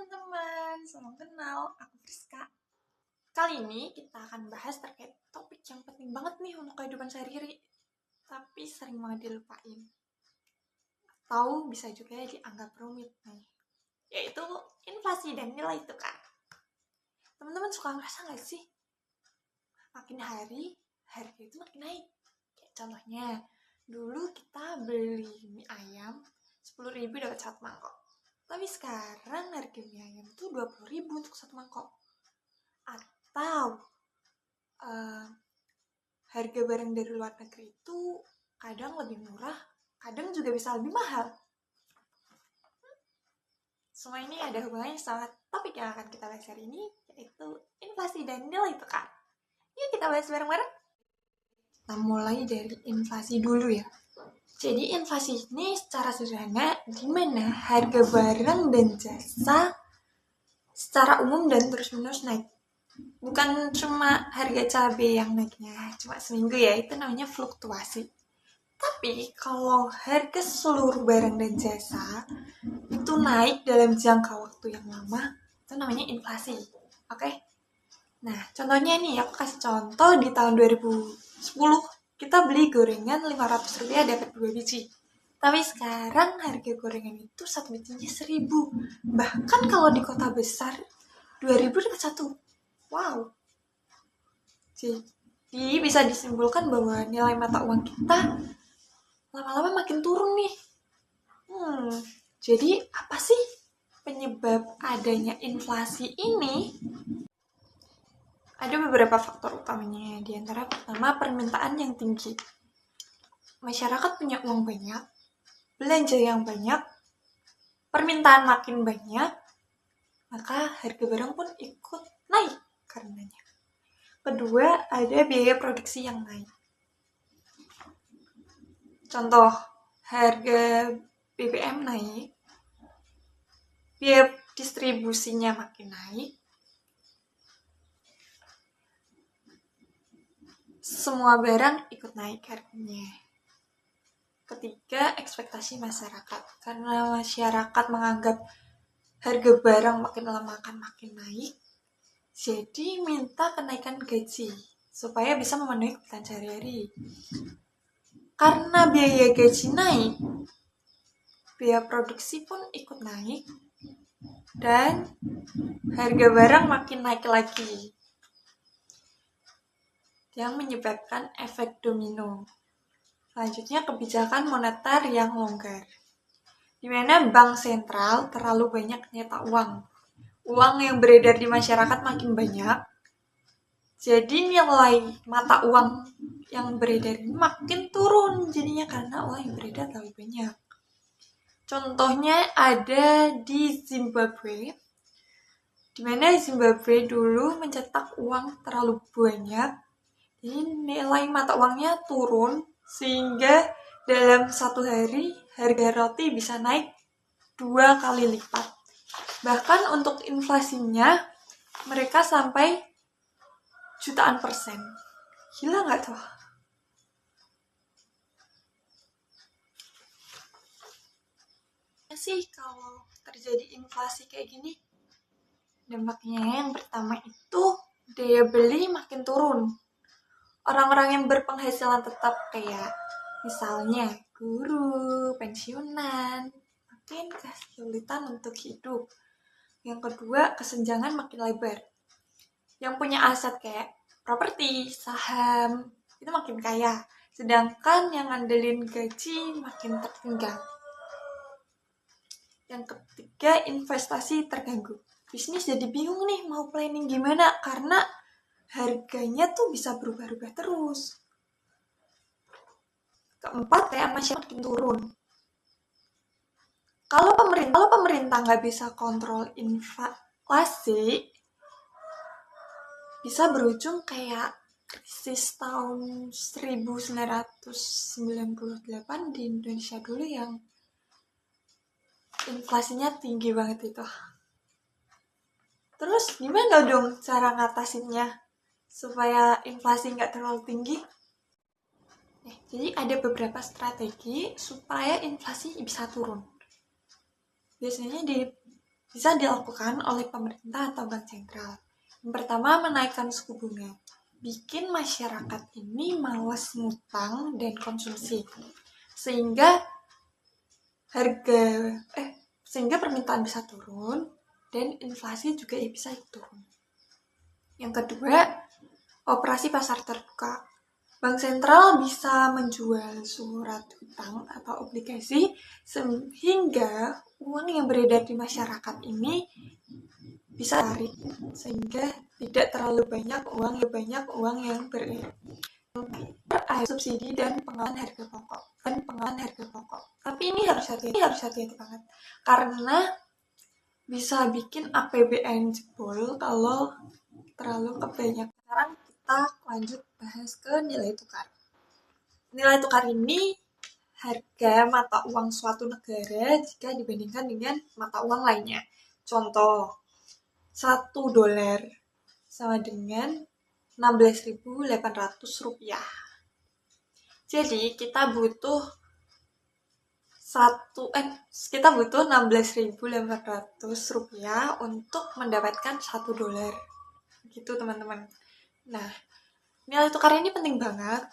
teman-teman, salam kenal, aku Friska. Kali ini kita akan bahas terkait topik yang penting banget nih untuk kehidupan sehari-hari, tapi sering banget dilupain. Atau bisa juga dianggap rumit nih, yaitu inflasi dan nilai tukar. Teman-teman suka ngerasa gak sih? Makin hari, harga itu makin naik. Kayak contohnya, dulu kita beli mie ayam 10.000 dapat 1 mangkok. Tapi sekarang harga mie ayam itu 20.000 untuk 1 mangkok. Atau harga barang dari luar negeri itu kadang lebih murah, kadang juga bisa lebih mahal. Semua ini ada hubungannya sama topik yang akan kita bahas hari ini, yaitu inflasi dan nilai tukar. Yuk kita bahas bareng-bareng. Kita mulai dari inflasi dulu ya. Jadi inflasi ini secara sederhana di mana harga barang dan jasa secara umum dan terus-menerus naik. Bukan cuma harga cabai yang naiknya cuma seminggu ya, itu namanya fluktuasi. Tapi kalau harga seluruh barang dan jasa itu naik dalam jangka waktu yang lama, itu namanya inflasi. Oke? Nah, contohnya nih, aku kasih contoh di tahun 2010 kita beli gorengan Rp500 dapat 2 biji. Tapi sekarang harga gorengan itu 1 bijinya 1.000. Bahkan kalau di kota besar 2.000 dapat 1. Wow. Jadi bisa disimpulkan bahwa nilai mata uang kita lama-lama makin turun nih. Jadi apa sih penyebab adanya inflasi ini? Ada beberapa faktor utamanya. Di antara pertama, permintaan yang tinggi. Masyarakat punya uang banyak, belanja yang banyak, permintaan makin banyak, maka harga barang pun ikut naik karenanya. Kedua, ada biaya produksi yang naik. Contoh, harga BBM naik, biaya distribusinya makin naik, semua barang ikut naik harganya. Ketiga, ekspektasi masyarakat. Karena masyarakat menganggap harga barang makin lama akan makin naik, jadi minta kenaikan gaji supaya bisa memenuhi kebutuhan sehari-hari. Karena biaya gaji naik, biaya produksi pun ikut naik, dan harga barang makin naik lagi, yang menyebabkan efek domino. Selanjutnya, kebijakan moneter yang longgar, di mana bank sentral terlalu banyak nyetak uang. Uang yang beredar di masyarakat makin banyak, jadi nilai mata uang yang beredar makin turun jadinya karena uang yang beredar terlalu banyak. Contohnya ada di Zimbabwe, di mana Zimbabwe dulu mencetak uang terlalu banyak, jadi nilai mata uangnya turun sehingga dalam 1 hari harga roti bisa naik 2 kali lipat. Bahkan untuk inflasinya mereka sampai jutaan %. Gila gak tuh? Sih kalau terjadi inflasi kayak gini, dampaknya yang pertama itu daya beli makin turun. Orang-orang yang berpenghasilan tetap kayak misalnya guru, pensiunan, makin kesulitan untuk hidup. Yang kedua, kesenjangan makin lebar. Yang punya aset kayak properti, saham, itu makin kaya. Sedangkan yang ngandelin gaji makin tertinggal. Yang ketiga, investasi terganggu. Bisnis jadi bingung nih mau planning gimana karena harganya tuh bisa berubah-ubah terus. Keempat, masyarakat makin turun. Kalau pemerintah nggak bisa kontrol inflasi, bisa berujung kayak krisis tahun 1998 di Indonesia dulu yang inflasinya tinggi banget itu. Terus gimana dong cara ngatasinnya supaya inflasi nggak terlalu tinggi? Jadi ada beberapa strategi supaya inflasi bisa turun. Biasanya bisa dilakukan oleh pemerintah atau bank sentral. Yang pertama, menaikkan suku bunga. Bikin masyarakat ini malas ngutang dan konsumsi. Sehingga sehingga permintaan bisa turun dan inflasi juga bisa turun. Yang kedua, operasi pasar terbuka. Bank sentral bisa menjual surat utang atau obligasi sehingga uang yang beredar di masyarakat ini bisa tarik, sehingga tidak terlalu banyak uang yang beredar. Subsidi dan pengenalan harga pokok. Tapi ini harus hati-hati banget karena bisa bikin APBN jebol kalau terlalu kebanyakan. Sekarang kita lanjut bahas ke nilai tukar. Nilai tukar ini harga mata uang suatu negara jika dibandingkan dengan mata uang lainnya. Contoh, $1 sama dengan 16.800 rupiah. Jadi kita butuh 16.800 rupiah untuk mendapatkan $1. Gitu teman-teman. Nah, nilai tukar ini penting banget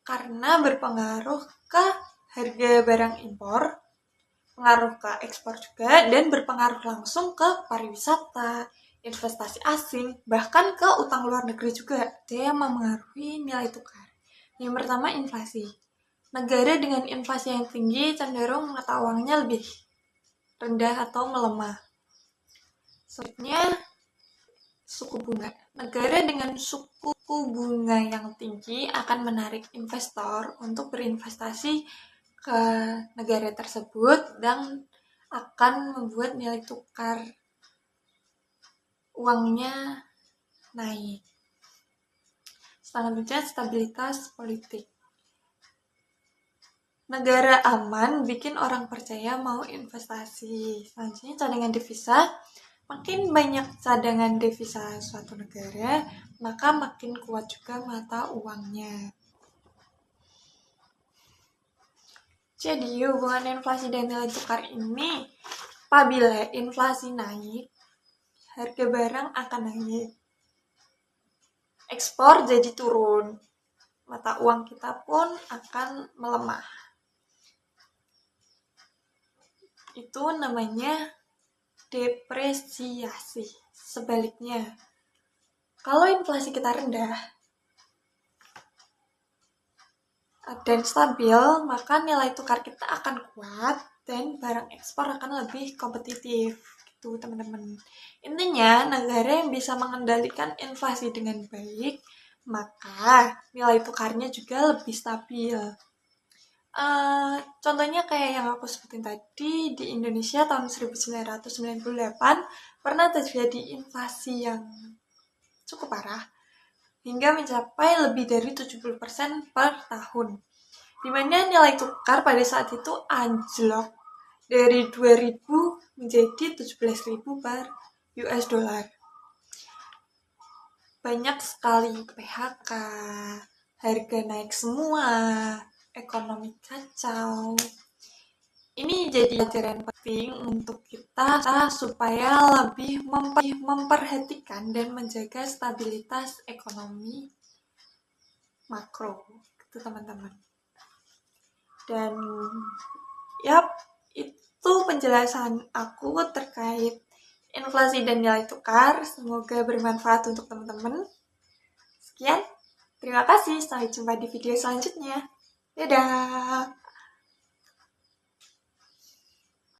karena berpengaruh ke harga barang impor, pengaruh ke ekspor juga, dan berpengaruh langsung ke pariwisata, investasi asing, bahkan ke utang luar negeri juga. Dia mempengaruhi nilai tukar. Yang pertama, inflasi. Negara dengan inflasi yang tinggi cenderung mata uangnya lebih rendah atau melemah. Selanjutnya, suku bunga. Negara dengan suku bunga yang tinggi akan menarik investor untuk berinvestasi ke negara tersebut dan akan membuat nilai tukar uangnya naik. Selanjutnya, stabilitas politik. Negara aman bikin orang percaya mau investasi. Selanjutnya, cadangan devisa. Makin banyak cadangan devisa suatu negara, maka makin kuat juga mata uangnya. Jadi, hubungan inflasi dan nilai tukar ini, apabila inflasi naik, harga barang akan naik. Ekspor jadi turun. Mata uang kita pun akan melemah. Itu namanya depresiasi. Sebaliknya, kalau inflasi kita rendah dan stabil, maka nilai tukar kita akan kuat dan barang ekspor akan lebih kompetitif. Gitu, teman-teman. Intinya, negara yang bisa mengendalikan inflasi dengan baik, maka nilai tukarnya juga lebih stabil. Contohnya kayak yang aku sebutin tadi, di Indonesia tahun 1998 pernah terjadi inflasi yang cukup parah hingga mencapai lebih dari 70% per tahun, di mana nilai tukar pada saat itu anjlok dari 2.000 menjadi 17.000 per US dollar. Banyak sekali PHK, harga naik semua, ekonomi kacau. Ini jadi pelajaran penting untuk kita supaya lebih memperhatikan dan menjaga stabilitas ekonomi makro, gitu teman-teman. Dan itu penjelasan aku terkait inflasi dan nilai tukar. Semoga bermanfaat untuk teman-teman. Sekian, terima kasih. Sampai jumpa di video selanjutnya. Dadah!